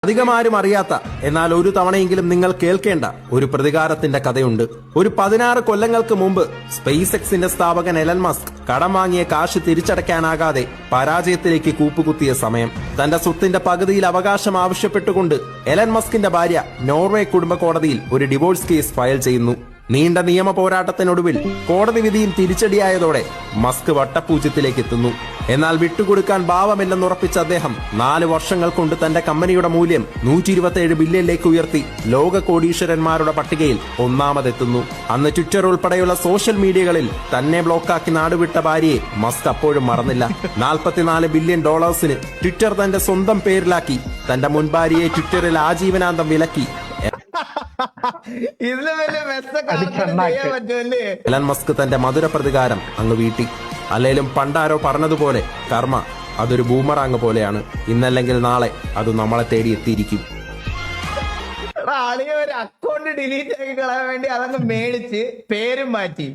അധികമാരും അറിയാത്ത എന്നാൽ ഒരു തവണയെങ്കിലും നിങ്ങൾ കേൾക്കേണ്ട ഒരു പ്രതികാരത്തിന്റെ കഥയുണ്ട്. ഒരു 16 കൊല്ലങ്ങൾക്ക് മുമ്പ് സ്പേസ് എക്സിന്റെ സ്ഥാപകൻ എലൻ മസ്ക് കടം വാങ്ങിയ കാശ് തിരിച്ചടയ്ക്കാനാകാതെ പരാജയത്തിലേക്ക് കൂപ്പുകുത്തിയ സമയം. തന്റെ സ്വത്തിന്റെ പകുതിയിൽ അവകാശം ആവശ്യപ്പെട്ടുകൊണ്ട് എലൻ മസ്കിന്റെ ഭാര്യ നോർവേ കുടുംബ കോടതിയിൽ ഒരു ഡിവോഴ്സ് കേസ് ഫയൽ ചെയ്യുന്നു. നീണ്ട നിയമ പോരാട്ടത്തിനൊടുവിൽ കോടതി വിധിയും തിരിച്ചടിയായതോടെ മസ്ക് വട്ടപ്പൂജ്യത്തിലേക്ക് എത്തുന്നു. എന്നാൽ വിട്ടുകൊടുക്കാൻ ഭാവമില്ലെന്നുറപ്പിച്ച അദ്ദേഹം 4 വർഷങ്ങൾ കൊണ്ട് തന്റെ കമ്പനിയുടെ മൂല്യം 127 ബില്യണിലേക്ക് ഉയർത്തി ലോക കോടീശ്വരന്മാരുടെ പട്ടികയിൽ ഒന്നാമതെത്തുന്നു. അന്ന് ട്വിറ്റർ ഉൾപ്പെടെയുള്ള സോഷ്യൽ മീഡിയകളിൽ തന്നെ ബ്ലോക്കാക്കി നാടുവിട്ട ഭാര്യയെ മസ്ക് അപ്പോഴും മറന്നില്ല. $44 ബില്യൺ ട്വിറ്റർ തന്റെ സ്വന്തം പേരിലാക്കി തന്റെ മുൻ ഭാര്യയെ ട്വിറ്ററിൽ ആജീവനാന്തം വിലക്കി എലൻ മസ്ക് തന്റെ മധുര പ്രതികാരം അങ്ങ് വീട്ടി. അല്ലേലും പണ്ടാരോ പറഞ്ഞതുപോലെ കർമ്മ അതൊരു ബൂമറാങ് പോലെയാണ്. ഇന്നല്ലെങ്കിൽ നാളെ അത് നമ്മളെ തേടി എത്തിയിരിക്കും. ഒരു അക്കൗണ്ട് ഡിലീറ്റ് ആക്കി കളയാൻ വേണ്ടി അതങ്ങ് മേടിച്ച് പേരും മാറ്റി.